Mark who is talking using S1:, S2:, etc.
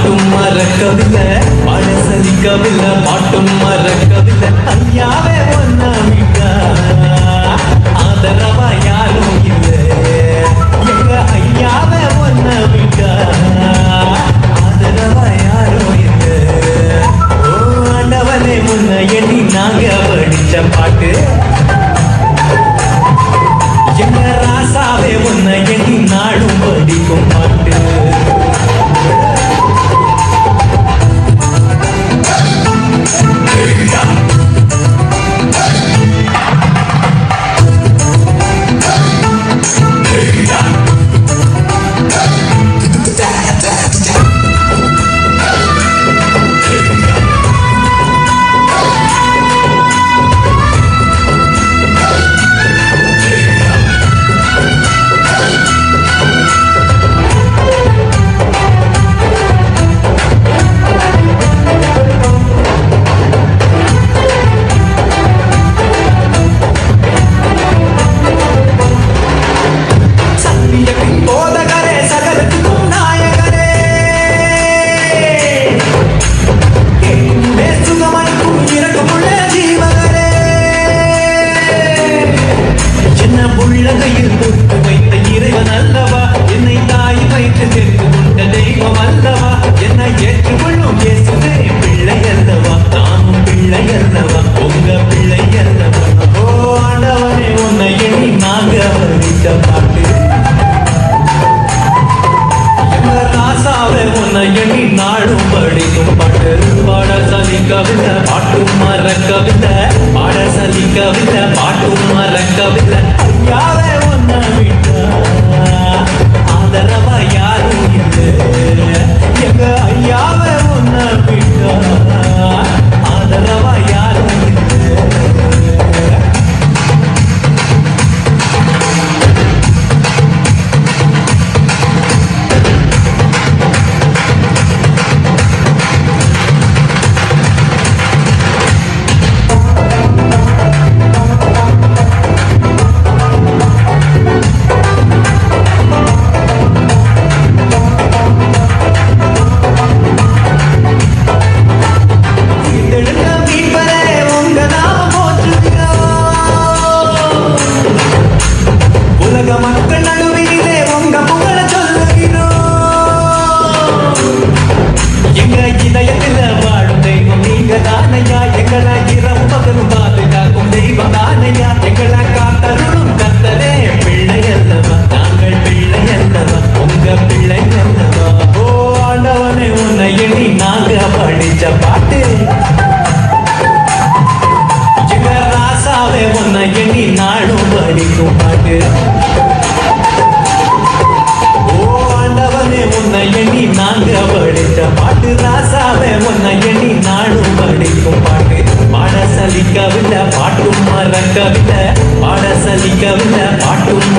S1: பாட்டும் மறக்கவில்லை, மனசலிக்கவில்லை, பாட்டும் மறக்கவில்லை. ஐயாவே ஒன்னா விட்டா ஆதரவா யாரும் இல்லை. எங்க ஐயாவே ஒன்னா விட்டா ஆதரவா யாரும் இல்லை. ஓ ஆண்டவனே முன்ன எண்ணி நாங்க படிச்ச பாட்டு, எங்க ராசாவே உன்னை எண்ணி நாடும் படிக்கும் பாட்டு. உள்ளகையில் போட்டு வைத்த இறைவன் அல்லவா, என்னை தாய் வைத்து தெரிந்து கொண்ட தெய்வம் அல்லவா, என்னை ஏற்றுக்கொள்ளும் இயேசுவே பிள்ளை அல்லவா, நானும் பிள்ளை அல்லவா, உங்க பிள்ளை அல்லவா. ஓ ஆண்டவனே உன்னை எண்ணி நாங்க படித்த பாட்டு, எங்க ராசாவே உன்னை எண்ணி நாடும் படிக்கும் பாட்டு. பாட சலிக்கவில்லை, பாட்டும் மறக்கவில்லை, பாட சலிக்கவில்லை, பாட்டும் மறக்கவில்லை. ஐயாவே ஒன்னா விட்டா ஆதரவா யாரும் இல்லை. எங்க ஐயாவே ஒன்னா விட்டா ஆதரவா யாரும் இல்லை. மக்கள் நடுவிலே உங்க புகழ சொல்லுகிறோம். எங்க இதயத்தில் வாழும் தெய்வம் நீங்க தானையா, எங்களை இரவு பகலும் பாதுகாக்கும் தெய்வம் தானையா, எங்களை காத்தருளும் கர்த்தரே பிள்ளை அல்லவா, நாங்கள் பிள்ளை அல்லவா, உங்க பிள்ளை அல்லவா. ஓ ஆண்டவனே உன்னை எண்ணி நாங்க படிச்ச பாட்டு, எங்க ராசாவே உன்னை எண்ணி நாடும் படிக்கும் பாட்டு. உன்னை எண்ணி நாங்க படித்த பாட்டு, ராசாவே உன்னை எண்ணி நாடும் படிக்கும் பாட்டு. பாட சலிக்கவில்லை, பாட்டும் மறக்கவில்லை, பாட சலிக்கவில்லை, பாட்டும்